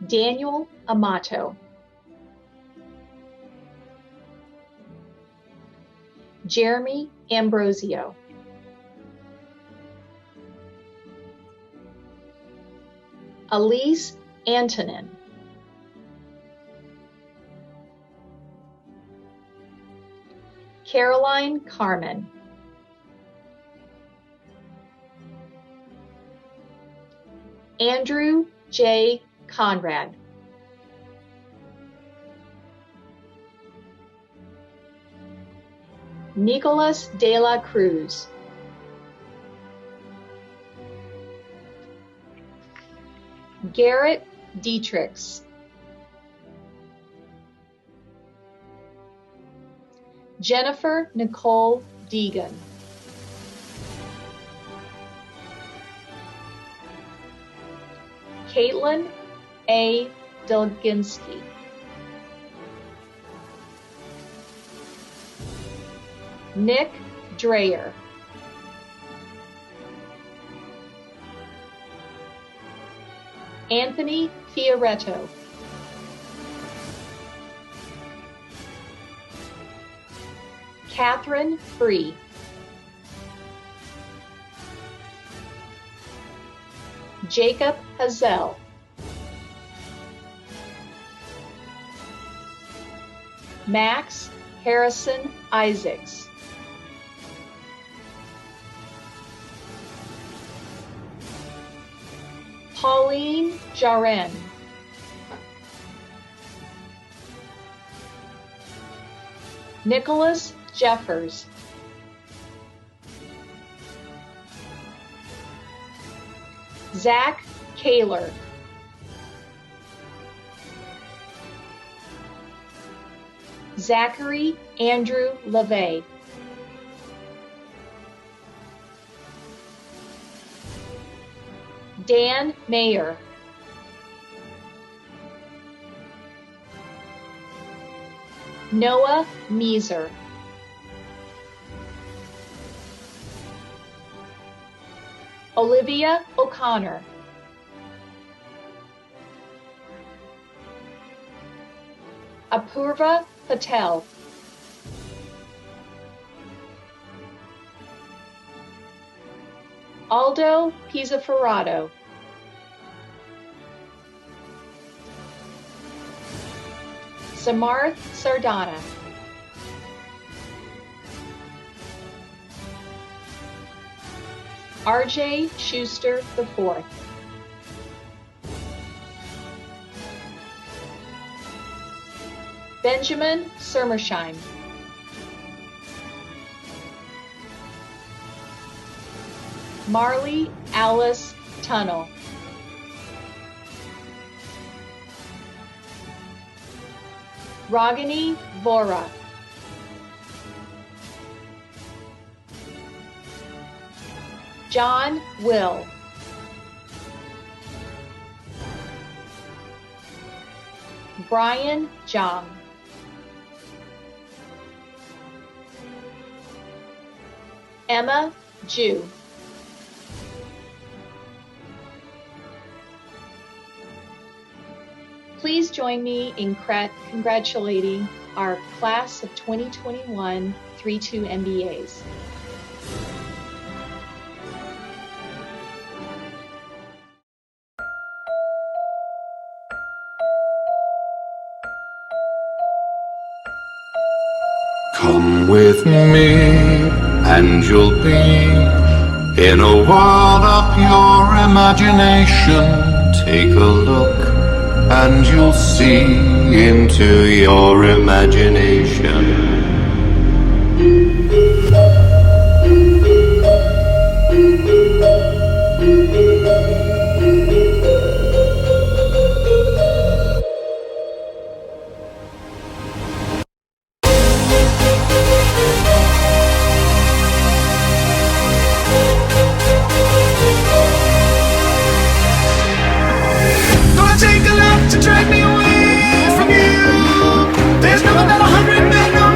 Daniel Amato, Jeremy Ambrosio, Elise Antonin, Caroline Carmen, Andrew J. Conrad, Nicolas de la Cruz, Garrett Dietrichs, Jennifer Nicole Deegan, Caitlin A. Dolginski, Nick Dreyer, Anthony Fioretto, Catherine Free, Jacob Hazel, Max Harrison Isaacs, Pauline Jaren, Nicholas Jeffers, Zach Kaler, Zachary Andrew LeVay, Dan Mayer, Noah Meeser, Olivia O'Connor, Apurva Patel, Aldo Pizzaferrato, Samarth Sardana, RJ Schuster IV, Benjamin Sermersheim, Marley Alice Tunnel, Ragini Vora, John Will, Brian Zhang, Emma Ju, please join me in congratulating our class of 2021 3-2 MBAs. Come with me and you'll be in a world of pure imagination. Take a look and you'll see into your imagination. Gonna take a lot to drag me away from you. There's nothing that 100 men know.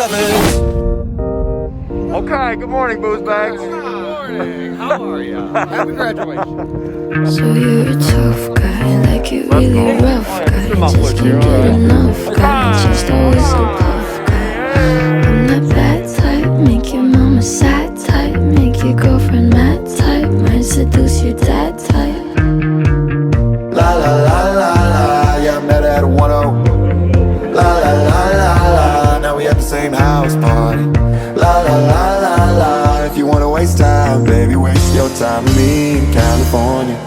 lovers. Okay, good morning, booze bags. Good morning. How are you? Happy graduation. So you're a tough guy, like you really rough guy. Just can't get enough guy, just always so puff guy. I'm that bad type, make your mama sad type, make your girlfriend mad type, might seduce your dad type. La la la la la, yeah, I met her at a 1-0. La la la la la, now we at the same house party. La la la la la, if you wanna waste time, baby, waste your time with me in California.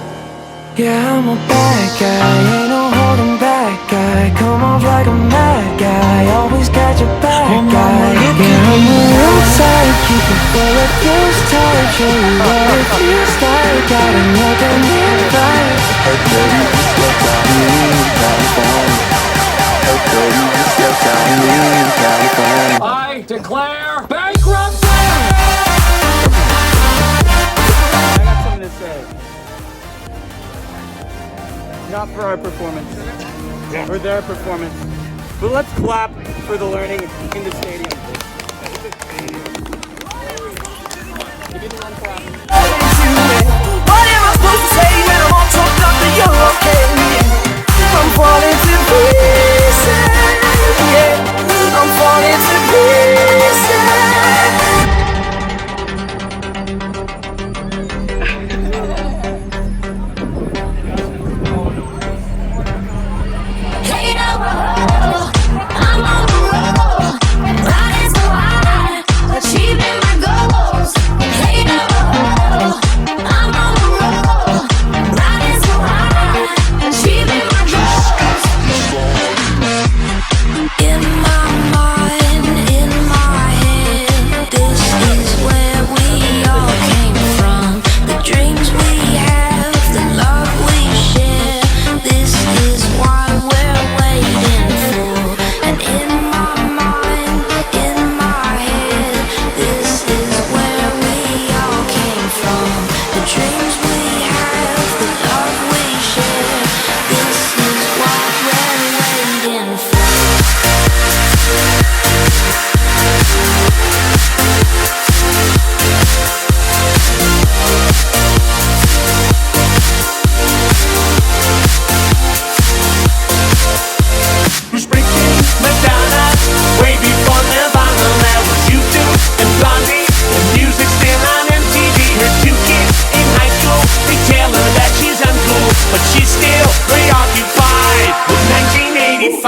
Yeah, I'm a bad guy, ain't no holding back guy. Come off like a mad guy, always got your back guy. Yeah, I'm a real type, keep it full of feels tight. Show you what it feels like, gotta make a new fight. Hey baby, waste your time with me in California. Hey baby, waste your time with me in California. I declare bankruptcy! I got something to say. Not for our performance, or their performance, but let's clap for the learning in the stadium. Give me the one clap. What am I supposed to say when I'm all choked up and you're okay? I'm falling to pieces, yeah, I'm falling to pieces. I'm on the road, riding so high, achieving my goals. Hey, I'm on the road, riding so high, achieving my goals. In my mind, in my head, this is where we all came from. The dreams we have, the love we share, this is what we're waiting for. And in my mind, in my head, this is where we all came from. The dreams we have, the love we share, this is what we're waiting for. We're Springsteen, Madonna, way before Nirvana. That was U2 and Blondie. The music's still on MTV. Her two kids in high school, they tell her that she's uncool, but she's still preoccupied with 1985.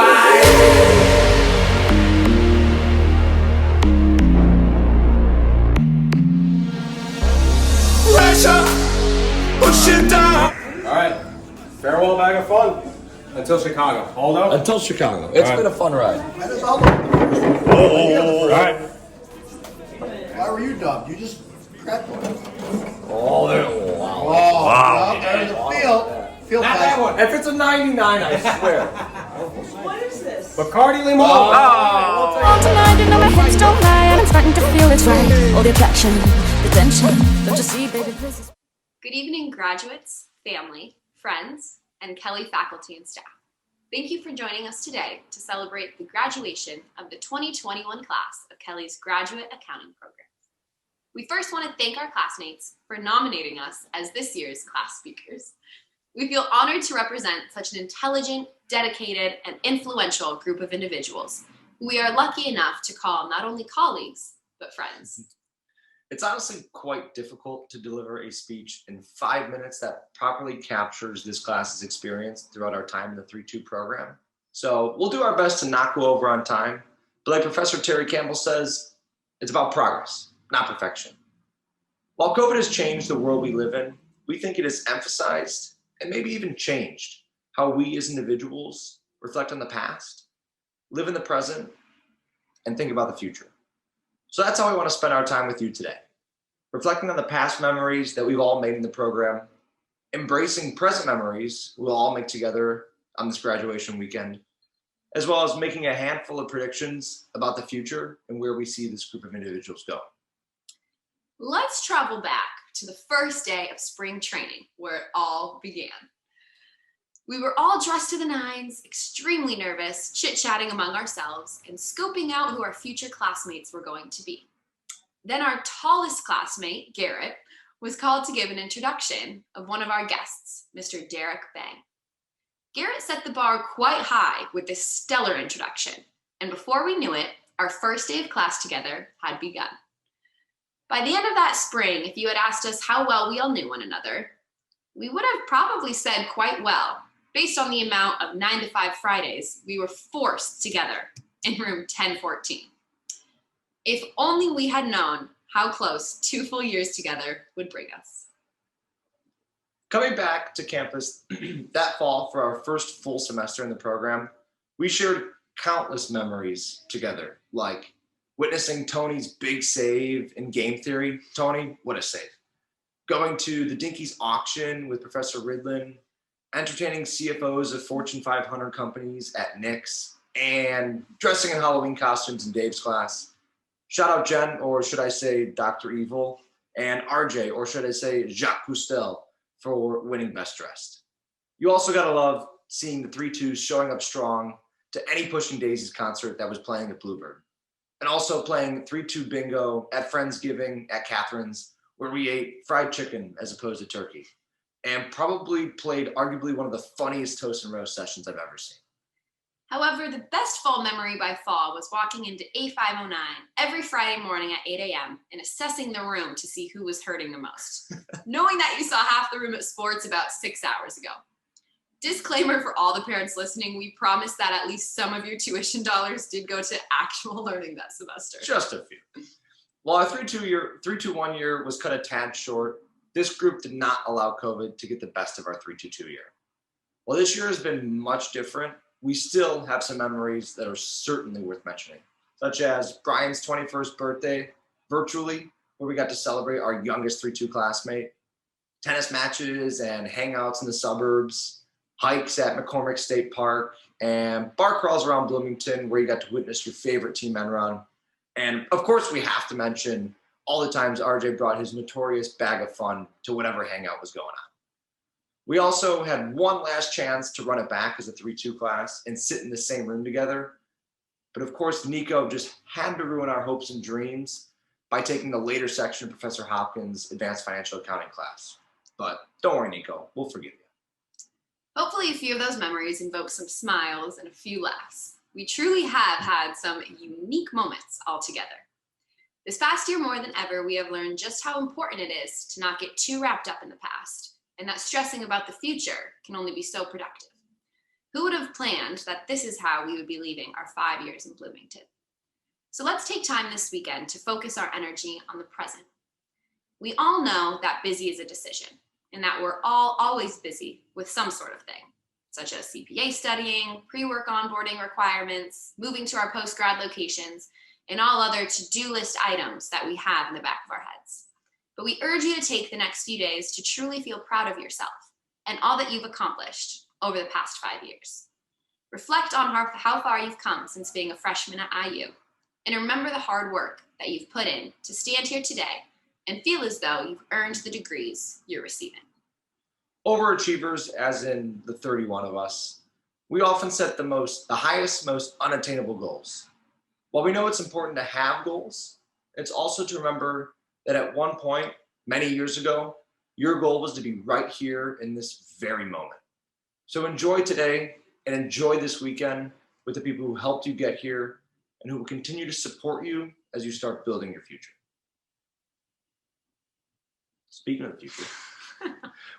Pressure, push it down. All right. Farewell bag of fun. Until Chicago. Hold up. Until Chicago. It's been a fun ride. All right. Why were you dubbed? You just cracked one. Oh, Wow. Well, there's the field Not that one. if it's a 99, I swear. What is this? Bacardi Limon. All tonight, you know my hips don't lie, and I'm starting to feel it's right. All the attraction, the tension, don't you see, baby, this is... Good evening, graduates, family, friends, and Kelly faculty and staff. Thank you for joining us today to celebrate the graduation of the 2021 class of Kelly's Graduate Accounting Program. We first want to thank our classmates for nominating us as this year's class speakers. We feel honored to represent such an intelligent, dedicated, and influential group of individuals who we are lucky enough to call not only colleagues, but friends. It's honestly quite difficult to deliver a speech in 5 minutes that properly captures this class's experience throughout our time in the 3-2 program. So we'll do our best to not go over on time, but like Professor Terry Campbell says, it's about progress, not perfection. While COVID has changed the world we live in, we think it has emphasized and maybe even changed how we as individuals reflect on the past, live in the present, and think about the future. So that's how we want to spend our time with you today. Reflecting on the past memories that we've all made in the program, embracing present memories we'll all make together on this graduation weekend, as well as making a handful of predictions about the future and where we see this group of individuals go. Let's travel back to the first day of spring training where it all began. We were all dressed to the nines, extremely nervous, chit-chatting among ourselves, and scoping out who our future classmates were going to be. Then our tallest classmate, Garrett, was called to give an introduction of one of our guests, Mr. Derek Bang. Garrett set the bar quite high with this stellar introduction, and before we knew it, our first day of class together had begun. By the end of that spring, if you had asked us how well we all knew one another, we would have probably said quite well, based on the amount of 9 to 5 Fridays we were forced together in room 1014. If only we had known how close 2 full years together would bring us. Coming back to campus that fall for our first full semester in the program, we shared countless memories together, like witnessing Tony's big save in game theory. Tony, what a save. Going to the Dinkies auction with Professor Ridlin, entertaining CFOs of Fortune 500 companies at Nick's, and dressing in Halloween costumes in Dave's class. Shout out Jen, or should I say Dr. Evil, and RJ, or should I say Jacques Cousteau, for winning Best Dressed. You also gotta love seeing the 3-2s showing up strong to any Pushing Daisies concert that was playing at Bluebird. And also playing 3-2 bingo at Friendsgiving at Catherine's, where we ate fried chicken as opposed to turkey, and probably played arguably one of the funniest toast and roast sessions I've ever seen. However, the best fall memory by fall was walking into A509 every Friday morning at 8 a.m. and assessing the room to see who was hurting the most, knowing that you saw half the room at sports about 6 hours ago. Disclaimer for all the parents listening, we promise that at least some of your tuition dollars did go to actual learning that semester. Just a few. While our 3-2-1 year was cut a tad short, this group did not allow COVID to get the best of our 3-2-2 year. While this year has been much different, we still have some memories that are certainly worth mentioning, such as Brian's 21st birthday virtually, where we got to celebrate our youngest 3-2 classmate, tennis matches and hangouts in the suburbs, hikes at McCormick State Park, and bar crawls around Bloomington, where you got to witness your favorite team end run. And of course, we have to mention all the times RJ brought his notorious bag of fun to whatever hangout was going on. We also had one last chance to run it back as a 3-2 class and sit in the same room together. But of course, Nico just had to ruin our hopes and dreams by taking the later section of Professor Hopkins' advanced financial accounting class. But don't worry, Nico, we'll forgive you. Hopefully a few of those memories invoke some smiles and a few laughs. We truly have had some unique moments all together. This past year, more than ever, we have learned just how important it is to not get too wrapped up in the past, and that stressing about the future can only be so productive. Who would have planned that this is how we would be leaving our 5 years in Bloomington? So let's take time this weekend to focus our energy on the present. We all know that busy is a decision, and that we're all always busy with some sort of thing, such as CPA studying, pre-work onboarding requirements, moving to our post-grad locations, and all other to-do list items that we have in the back of our heads. But we urge you to take the next few days to truly feel proud of yourself and all that you've accomplished over the past 5 years. Reflect on how far you've come since being a freshman at IU, and remember the hard work that you've put in to stand here today and feel as though you've earned the degrees you're receiving. Overachievers, as in the 31 of us, we often set the highest, most unattainable goals. While we know it's important to have goals, it's also to remember that at one point, many years ago, your goal was to be right here in this very moment. So enjoy today and enjoy this weekend with the people who helped you get here and who will continue to support you as you start building your future. Speaking of the future,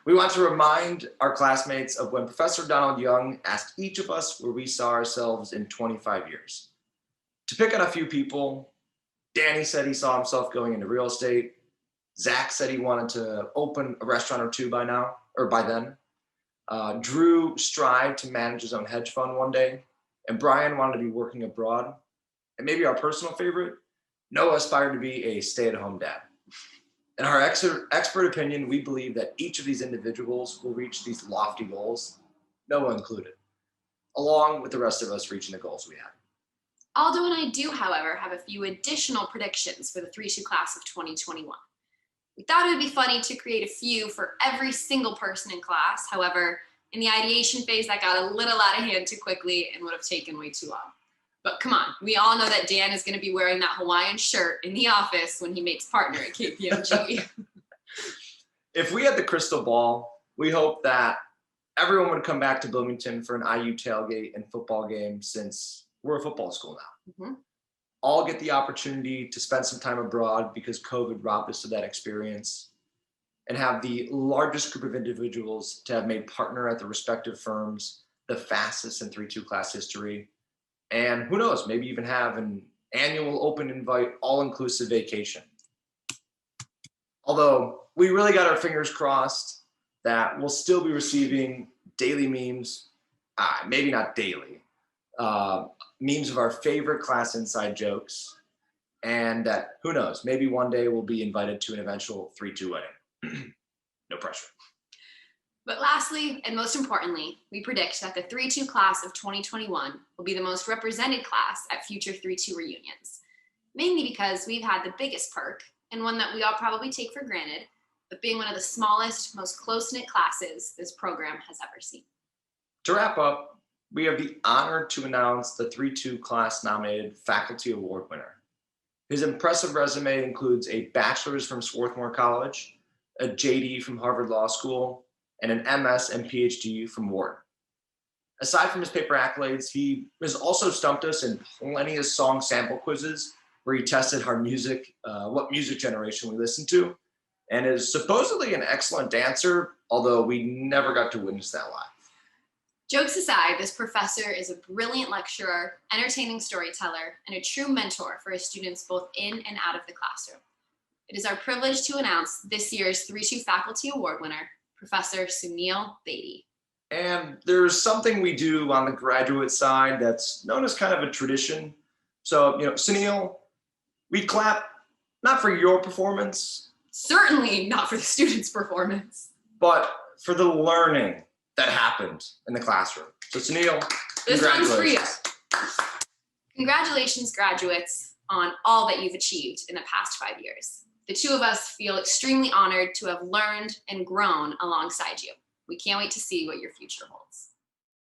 we want to remind our classmates of when Professor Donald Young asked each of us where we saw ourselves in 25 years. To pick on a few people, Danny said he saw himself going into real estate. Zach said he wanted to open a restaurant or two by then. Drew strived to manage his own hedge fund one day, and Brian wanted to be working abroad. And maybe our personal favorite, Noah aspired to be a stay-at-home dad. In our expert opinion, we believe that each of these individuals will reach these lofty goals, Noah included, along with the rest of us reaching the goals we have. Aldo and I do, however, have a few additional predictions for the 3-2 class of 2021. We thought it would be funny to create a few for every single person in class. However, In the ideation phase, that got a little out of hand too quickly and would have taken way too long. But come on, we all know that Dan is going to be wearing that Hawaiian shirt in the office when he makes partner at KPMG. If we had the crystal ball, we hope that everyone would come back to Bloomington for an IU tailgate and football game, since we're a football school now. Mm-hmm. All get the opportunity to spend some time abroad because COVID robbed us of that experience, and have the largest group of individuals to have made partner at the respective firms the fastest in 3-2 class history. And who knows, maybe even have an annual open invite all-inclusive vacation. Although we really got our fingers crossed that we'll still be receiving daily memes, maybe not daily, memes of our favorite class inside jokes, and that, who knows, maybe one day we'll be invited to an eventual 3-2 wedding. No pressure. But lastly, and most importantly, we predict that the 3-2 class of 2021 will be the most represented class at future 3-2 reunions, mainly because we've had the biggest perk, and one that we all probably take for granted, of being one of the smallest, most close-knit classes this program has ever seen. To wrap up, we have the honor to announce the 3-2 class nominated Faculty Award winner. His impressive resume includes a bachelor's from Swarthmore College, a JD from Harvard Law School, and an MS and PhD from Wharton. Aside from his paper accolades, he has also stumped us in plenty of song sample quizzes where he tested our music, what music generation we listened to, and is supposedly an excellent dancer, although we never got to witness that live. Jokes aside, this professor is a brilliant lecturer, entertaining storyteller, and a true mentor for his students both in and out of the classroom. It is our privilege to announce this year's 3-2 Faculty Award winner, Professor Sunil Bedi. And there's something we do on the graduate side that's known as kind of a tradition. So, Sunil, we clap not for your performance. Certainly not for the students' performance. But for the learning that happened in the classroom. So Sunil, this one's for you. Congratulations, graduates, on all that you've achieved in the past 5 years. The two of us feel extremely honored to have learned and grown alongside you. We can't wait to see what your future holds.